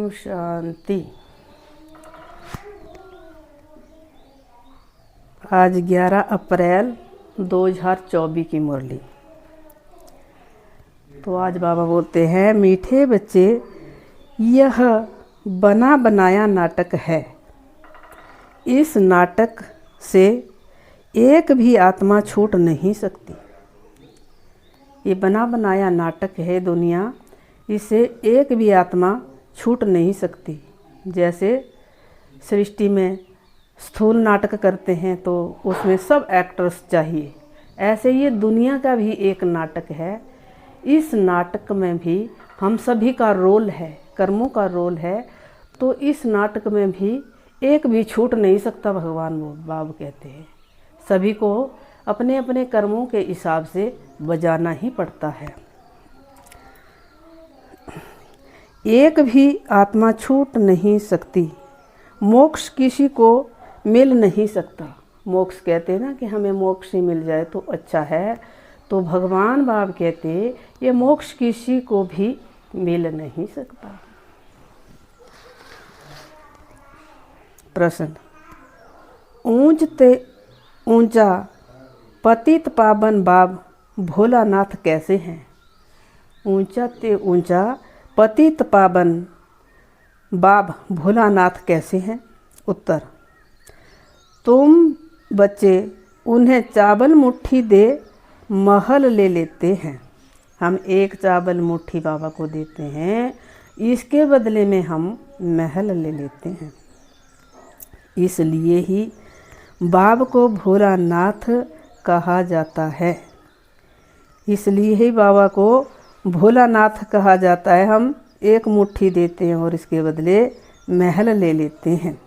ओम शांति। आज 11 अप्रैल 2024 की मुरली। तो आज बाबा बोलते हैं, मीठे बच्चे, यह बना बनाया नाटक है। इस नाटक से एक भी आत्मा छूट नहीं सकती। ये बना बनाया नाटक है दुनिया, इससे एक भी आत्मा छूट नहीं सकती। जैसे सृष्टि में स्थूल नाटक करते हैं तो उसमें सब एक्टर्स चाहिए, ऐसे ये दुनिया का भी एक नाटक है। इस नाटक में भी हम सभी का रोल है, कर्मों का रोल है। तो इस नाटक में भी एक भी छूट नहीं सकता। भगवान बाबा कहते हैं सभी को अपने अपने कर्मों के हिसाब से बजाना ही पड़ता है। एक भी आत्मा छूट नहीं सकती। मोक्ष किसी को मिल नहीं सकता। मोक्ष कहते हैं ना कि हमें मोक्ष ही मिल जाए तो अच्छा है। तो भगवान बाबा कहते ये मोक्ष किसी को भी मिल नहीं सकता। प्रश्न, ऊंचते ऊंचा पतित पावन बाब भोलानाथ कैसे हैं? ऊंचा ते ऊंचा पतित पावन बाब भोलानाथ कैसे हैं? उत्तर, तुम बच्चे उन्हें चावल मुट्ठी दे महल ले लेते हैं। हम एक चावल मुट्ठी बाबा को देते हैं, इसके बदले में हम महल ले लेते हैं। इसलिए ही बाब को भोलानाथ कहा जाता है। इसलिए ही बाबा को भोलानाथ कहा जाता है। हम एक मुट्ठी देते हैं और इसके बदले महल ले लेते हैं।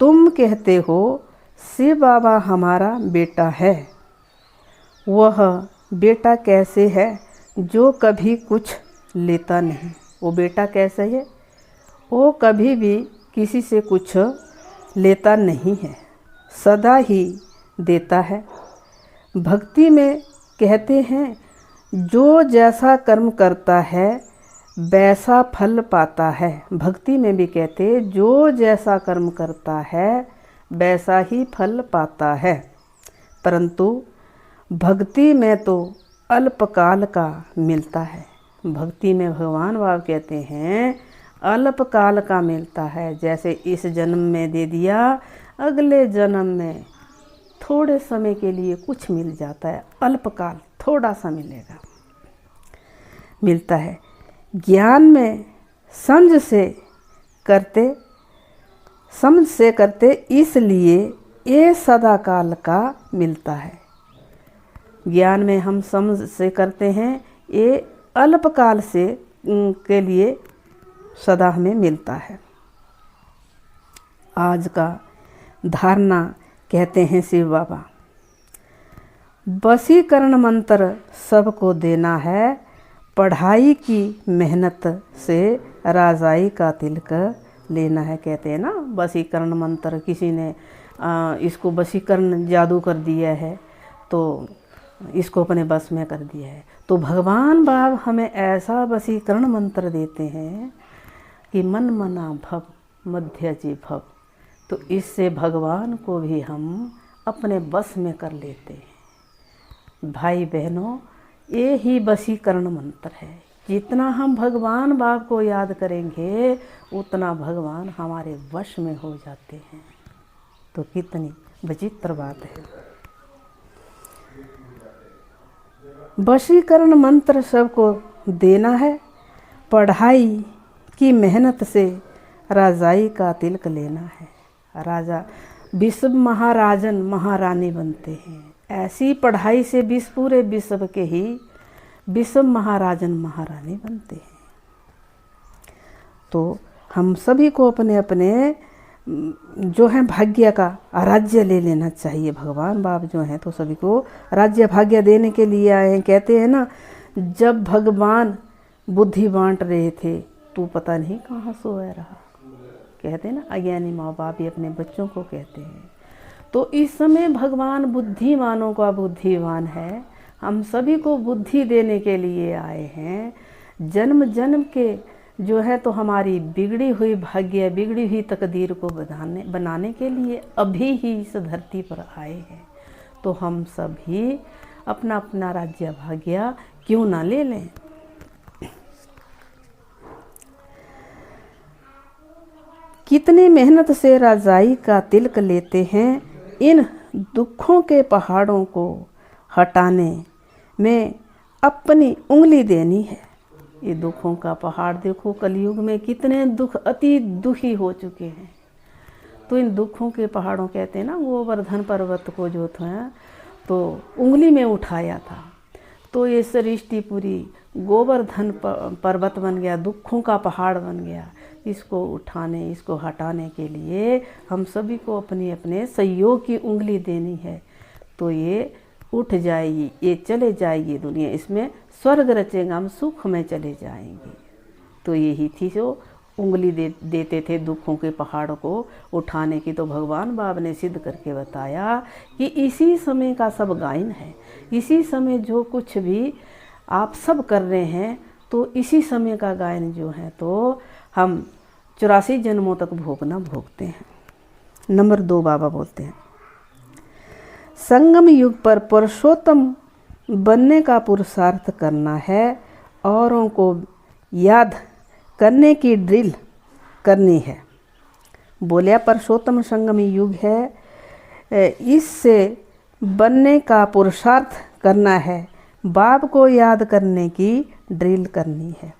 तुम कहते हो शिव बाबा हमारा बेटा है। वह बेटा कैसे है जो कभी कुछ लेता नहीं? वो बेटा कैसे है? वो कभी भी किसी से कुछ लेता नहीं है, सदा ही देता है। भक्ति में कहते हैं जो जैसा कर्म करता है वैसा फल पाता है। भक्ति में भी कहते जो जैसा कर्म करता है वैसा ही फल पाता है। परंतु भक्ति में तो अल्पकाल का मिलता है। भक्ति में भगवान बाबा कहते हैं अल्पकाल का मिलता है। जैसे इस जन्म में दे दिया, अगले जन्म में थोड़े समय के लिए कुछ मिल जाता है। अल्पकाल थोड़ा सा मिलता है। ज्ञान में समझ से करते इसलिए ये सदा काल का मिलता है। ज्ञान में हम समझ से करते हैं, ये अल्पकाल से के लिए सदा हमें मिलता है। आज का धारणा कहते हैं शिव बाबा, वशीकरण मंत्र सबको देना है। पढ़ाई की मेहनत से राजाई का तिलक लेना है। कहते हैं ना वशीकरण मंत्र, किसी ने इसको वशीकरण जादू कर दिया है तो इसको अपने बस में कर दिया है। तो भगवान बाबा हमें ऐसा वशीकरण मंत्र देते हैं कि मन मना भव मध्य जी भव। तो इससे भगवान को भी हम अपने बस में कर लेते हैं। भाई बहनों, ये ही वशीकरण मंत्र है। जितना हम भगवान बाप को याद करेंगे उतना भगवान हमारे वश में हो जाते हैं। तो कितनी विचित्र बात है। वशीकरण मंत्र सबको देना है। पढ़ाई की मेहनत से राजाई का तिलक लेना है। राजा विश्व महाराजन महारानी बनते हैं। ऐसी पढ़ाई से पूरे विश्व के ही विश्व महाराजन महारानी बनते हैं। तो हम सभी को अपने अपने जो है भाग्य का राज्य ले लेना चाहिए। भगवान बाप जो हैं तो सभी को राज्य भाग्य देने के लिए आए हैं। कहते हैं ना, जब भगवान बुद्धि बांट रहे थे तू पता नहीं कहाँ सोया रहा। कहते हैं ना, अज्ञानी माँ बाप भी अपने बच्चों को कहते हैं। तो इस समय भगवान बुद्धिमानों का बुद्धिमान है। हम सभी को बुद्धि देने के लिए आए हैं। जन्म जन्म के जो है तो हमारी बिगड़ी हुई भाग्य, बिगड़ी हुई तकदीर को बनाने के लिए अभी ही इस धरती पर आए हैं। तो हम सभी अपना अपना राज्य भाग्य क्यों ना ले लें। कितनी मेहनत से रजाई का तिलक लेते हैं, इन दुखों के पहाड़ों को हटाने में अपनी उंगली देनी है। ये दुखों का पहाड़ देखो, कलयुग में कितने दुख, अति दुखी हो चुके हैं। तो इन दुखों के पहाड़ों कहते हैं ना, गोवर्धन पर्वत को जो था तो उंगली में उठाया था, तो ये सृष्टि पूरी गोवर्धन पर्वत बन गया, दुखों का पहाड़ बन गया। इसको उठाने, इसको हटाने के लिए हम सभी को अपने अपने सहयोग की उंगली देनी है। तो ये उठ जाएगी, ये चले जाएगी दुनिया, इसमें स्वर्ग रचेगा, हम सुख में चले जाएंगे। तो यही थी जो उंगली देते थे दुखों के पहाड़ को उठाने की। तो भगवान बाबा ने सिद्ध करके बताया कि इसी समय का सब गायन है, इसी समय जो कुछ भी आप सब कर रहे हैं, तो इसी समय का गायन जो है तो हम 84 जन्मों तक भोगते हैं। नंबर 2 बाबा बोलते हैं, संगम युग पर पुरुषोत्तम बनने का पुरुषार्थ करना है, औरों को याद करने की ड्रिल करनी है। बोलिया पुरुषोत्तम संगम युग है, इससे बनने का पुरुषार्थ करना है, बाप को याद करने की ड्रिल करनी है।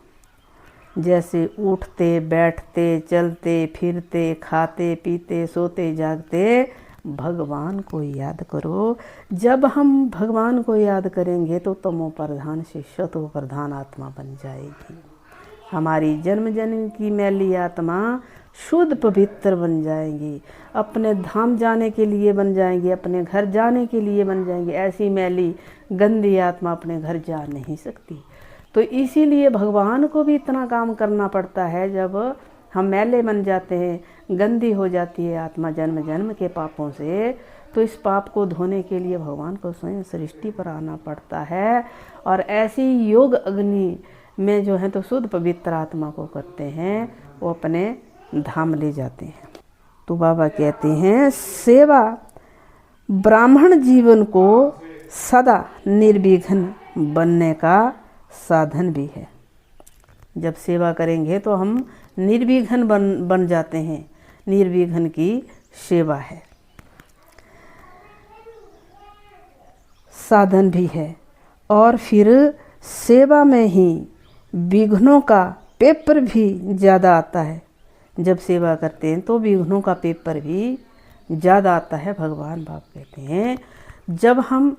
जैसे उठते बैठते चलते फिरते खाते पीते सोते जागते भगवान को याद करो। जब हम भगवान को याद करेंगे तो तमो प्रधान से सतो प्रधान आत्मा बन जाएगी। हमारी जन्म जन्म की मैली आत्मा शुद्ध पवित्र बन जाएगी, अपने धाम जाने के लिए बन जाएंगी, अपने घर जाने के लिए बन जाएंगी। ऐसी मैली गंदी आत्मा अपने घर जा नहीं सकती। तो इसीलिए भगवान को भी इतना काम करना पड़ता है। जब हम मैले बन जाते हैं, गंदी हो जाती है आत्मा जन्म जन्म के पापों से, तो इस पाप को धोने के लिए भगवान को स्वयं सृष्टि पर आना पड़ता है। और ऐसी योग अग्नि में जो है तो शुद्ध पवित्र आत्मा को करते हैं, वो अपने धाम ले जाते हैं। तो बाबा कहते हैं, सेवा ब्राह्मण जीवन को सदा निर्विघ्न बनने का साधन भी है। जब सेवा करेंगे तो हम निर्विघ्न बन जाते हैं, निर्विघ्न की सेवा है, साधन भी है। और फिर सेवा में ही विघ्नों का पेपर भी ज़्यादा आता है। जब सेवा करते हैं तो विघ्नों का पेपर भी ज़्यादा आता है। भगवान बाप कहते हैं, जब हम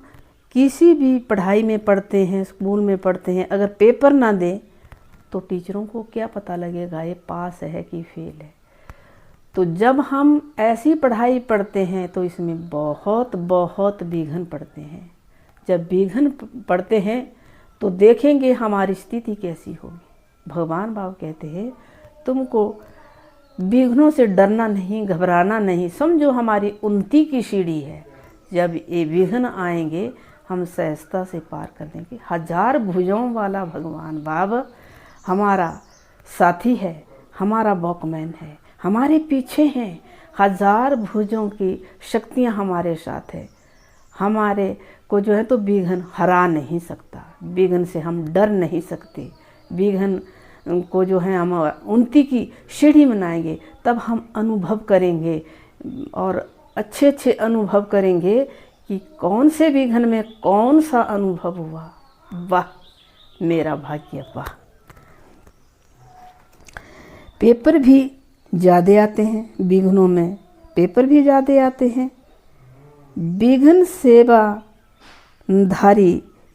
किसी भी पढ़ाई में पढ़ते हैं, स्कूल में पढ़ते हैं, अगर पेपर ना दें तो टीचरों को क्या पता लगेगा ये पास है कि फेल है। तो जब हम ऐसी पढ़ाई पढ़ते हैं तो इसमें बहुत बहुत विघ्न पड़ते हैं। जब विघ्न पड़ते हैं तो देखेंगे हमारी स्थिति कैसी होगी। भगवान बाबा कहते हैं, तुमको विघ्नों से डरना नहीं, घबराना नहीं, समझो हमारी उन्नति की सीढ़ी है। जब ये विघ्न आएंगे हम सहजता से पार कर देंगे। 1000 भुजाओं वाला भगवान बाबा हमारा साथी है, हमारा वॉकमैन है, हमारे पीछे हैं। 1000 भुजों की शक्तियाँ हमारे साथ है। हमारे को जो है तो विघ्न हरा नहीं सकता, विघ्न से हम डर नहीं सकते। विघ्न को जो है हम उन्नति की सीढ़ी बनाएंगे, तब हम अनुभव करेंगे और अच्छे अच्छे अनुभव करेंगे कि कौन से विघ्न में कौन सा अनुभव हुआ। वाह मेरा भाग्य, वाह। पेपर भी ज़्यादा आते हैं, विघ्नों में पेपर भी ज़्यादा आते हैं। विघ्न सेवाधारी,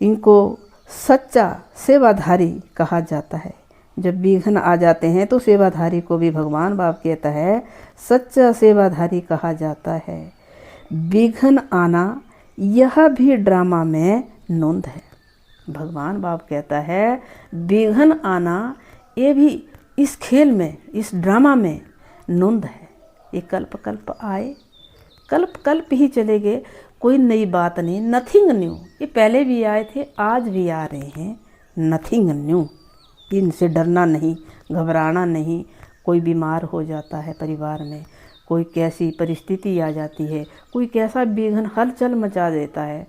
इनको सच्चा सेवाधारी कहा जाता है। जब विघ्न आ जाते हैं तो सेवाधारी को भी भगवान बाप कहता है सच्चा सेवाधारी कहा जाता है। विघ्न आना यह भी ड्रामा में नोंद है। भगवान बाप कहता है विघ्न आना ये भी इस खेल में, इस ड्रामा में नोंद है। ये कल्प कल्प आए, कल्प कल्प ही चले गए, कोई नई बात नहीं, नथिंग न्यू। ये पहले भी आए थे, आज भी आ रहे हैं, नथिंग न्यू। इनसे डरना नहीं, घबराना नहीं। कोई बीमार हो जाता है परिवार में, कोई कैसी परिस्थिति आ जाती है, कोई कैसा विघ्न हलचल मचा देता है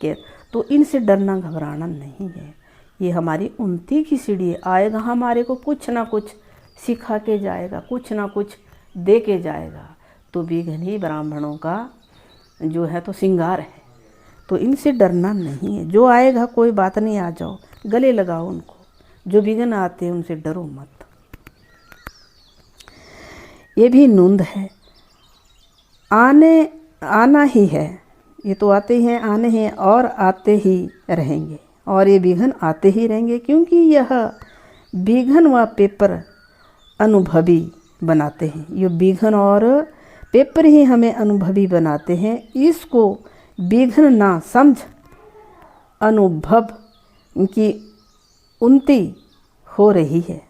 कि तो इनसे डरना घबराना नहीं है। ये हमारी उन्नति की सीढ़ी आएगा, हमारे को कुछ ना कुछ सिखा के जाएगा, कुछ ना कुछ दे के जाएगा। तो विघ्न ही ब्राह्मणों का जो है तो श्रृंगार है। तो इनसे डरना नहीं है। जो आएगा कोई बात नहीं, आ जाओ, गले लगाओ उनको। जो विघ्न आते हैं उनसे डरो मत। ये भी नुंद है, आना ही है। ये तो आते ही हैं, आने हैं और आते ही रहेंगे, और ये विघ्न आते ही रहेंगे, क्योंकि यह विघ्न व पेपर अनुभवी बनाते हैं। ये विघ्न और पेपर ही हमें अनुभवी बनाते हैं। इसको विघ्न ना समझ अनुभव की उन्नति हो रही है।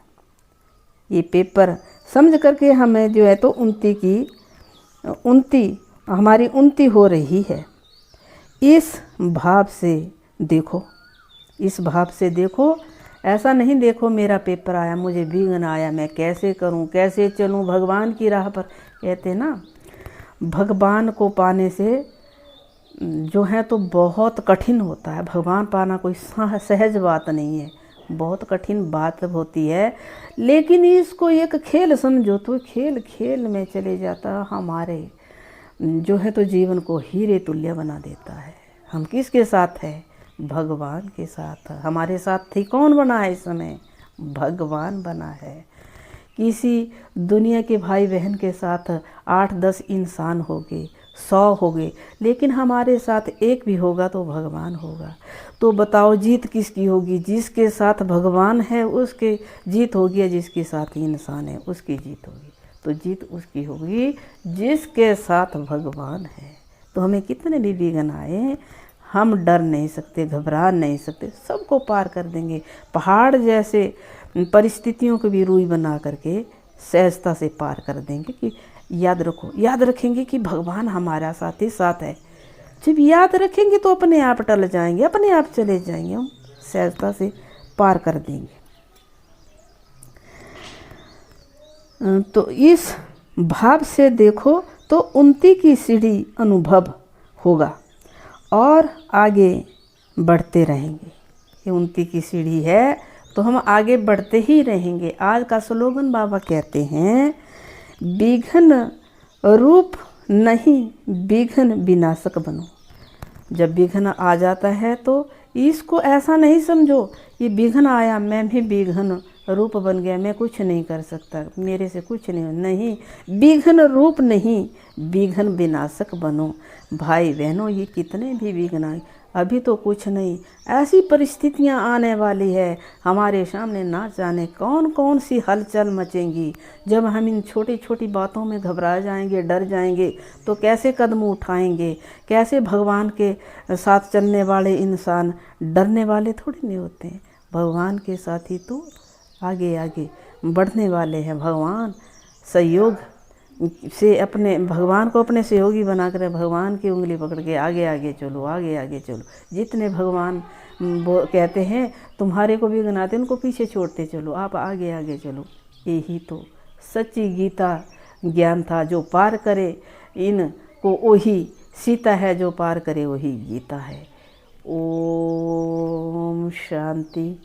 ये पेपर समझ करके हमें जो है तो हमारी उन्नति हो रही है। इस भाव से देखो, इस भाव से देखो। ऐसा नहीं देखो मेरा पेपर आया, मुझे विघ्न आया, मैं कैसे करूं, कैसे चलूं भगवान की राह पर। कहते ना, भगवान को पाने से जो है तो बहुत कठिन होता है। भगवान पाना कोई सहज बात नहीं है, बहुत कठिन बात होती है। लेकिन इसको एक खेल समझो तो खेल खेल में चले जाता, हमारे जो है तो जीवन को हीरे तुल्य बना देता है। हम किसके साथ है? भगवान के साथ। हमारे साथ थी कौन बना है इस समय? भगवान बना है। किसी दुनिया के भाई बहन के साथ 8-10 इंसान हो गए, 100 हो गए, लेकिन हमारे साथ एक भी होगा तो भगवान होगा। तो बताओ जीत किसकी होगी? जिसके साथ भगवान है उसके जीत होगी, या जिसके साथ इंसान है उसकी जीत होगी? तो जीत उसकी होगी जिसके साथ भगवान है। तो हमें कितने भी विघ्न आए, हम डर नहीं सकते, घबरा नहीं सकते, सबको पार कर देंगे। पहाड़ जैसे परिस्थितियों को भी रूई बना करके सहजता से पार कर देंगे। कि याद रखो, याद रखेंगे कि भगवान हमारा साथ ही साथ है। जब याद रखेंगे तो अपने आप टल जाएंगे, अपने आप चले जाएंगे, हम सहजता से पार कर देंगे। तो इस भाव से देखो तो उन्नति की सीढ़ी अनुभव होगा और आगे बढ़ते रहेंगे। ये उन्नति की सीढ़ी है तो हम आगे बढ़ते ही रहेंगे। आज का स्लोगन बाबा कहते हैं, विघ्न रूप नहीं विघ्न विनाशक बनो। जब विघ्न आ जाता है तो इसको ऐसा नहीं समझो ये विघ्न आया, मैं भी विघ्न रूप बन गया, मैं कुछ नहीं कर सकता, मेरे से कुछ नहीं। विघ्न रूप नहीं विघ्न विनाशक बनो। भाई बहनों, ये कितने भी विघ्न आए, अभी तो कुछ नहीं, ऐसी परिस्थितियां आने वाली है हमारे सामने, ना जाने कौन कौन सी हलचल मचेंगी। जब हम इन छोटी छोटी बातों में घबरा जाएंगे, डर जाएंगे, तो कैसे कदम उठाएंगे? कैसे भगवान के साथ चलने वाले इंसान डरने वाले थोड़ी नहीं होते हैं। भगवान के साथ ही तो आगे आगे बढ़ने वाले हैं। भगवान सहयोग से अपने भगवान को अपने सहयोगी बनाकर भगवान की उंगली पकड़ के आगे आगे चलो, आगे आगे चलो। जितने भगवान वो कहते हैं तुम्हारे को भी गनाते, उनको पीछे छोड़ते चलो, आप आगे आगे चलो। यही तो सच्ची गीता ज्ञान था। जो पार करे इनको वही सीता है, जो पार करे वही गीता है। ओम शांति।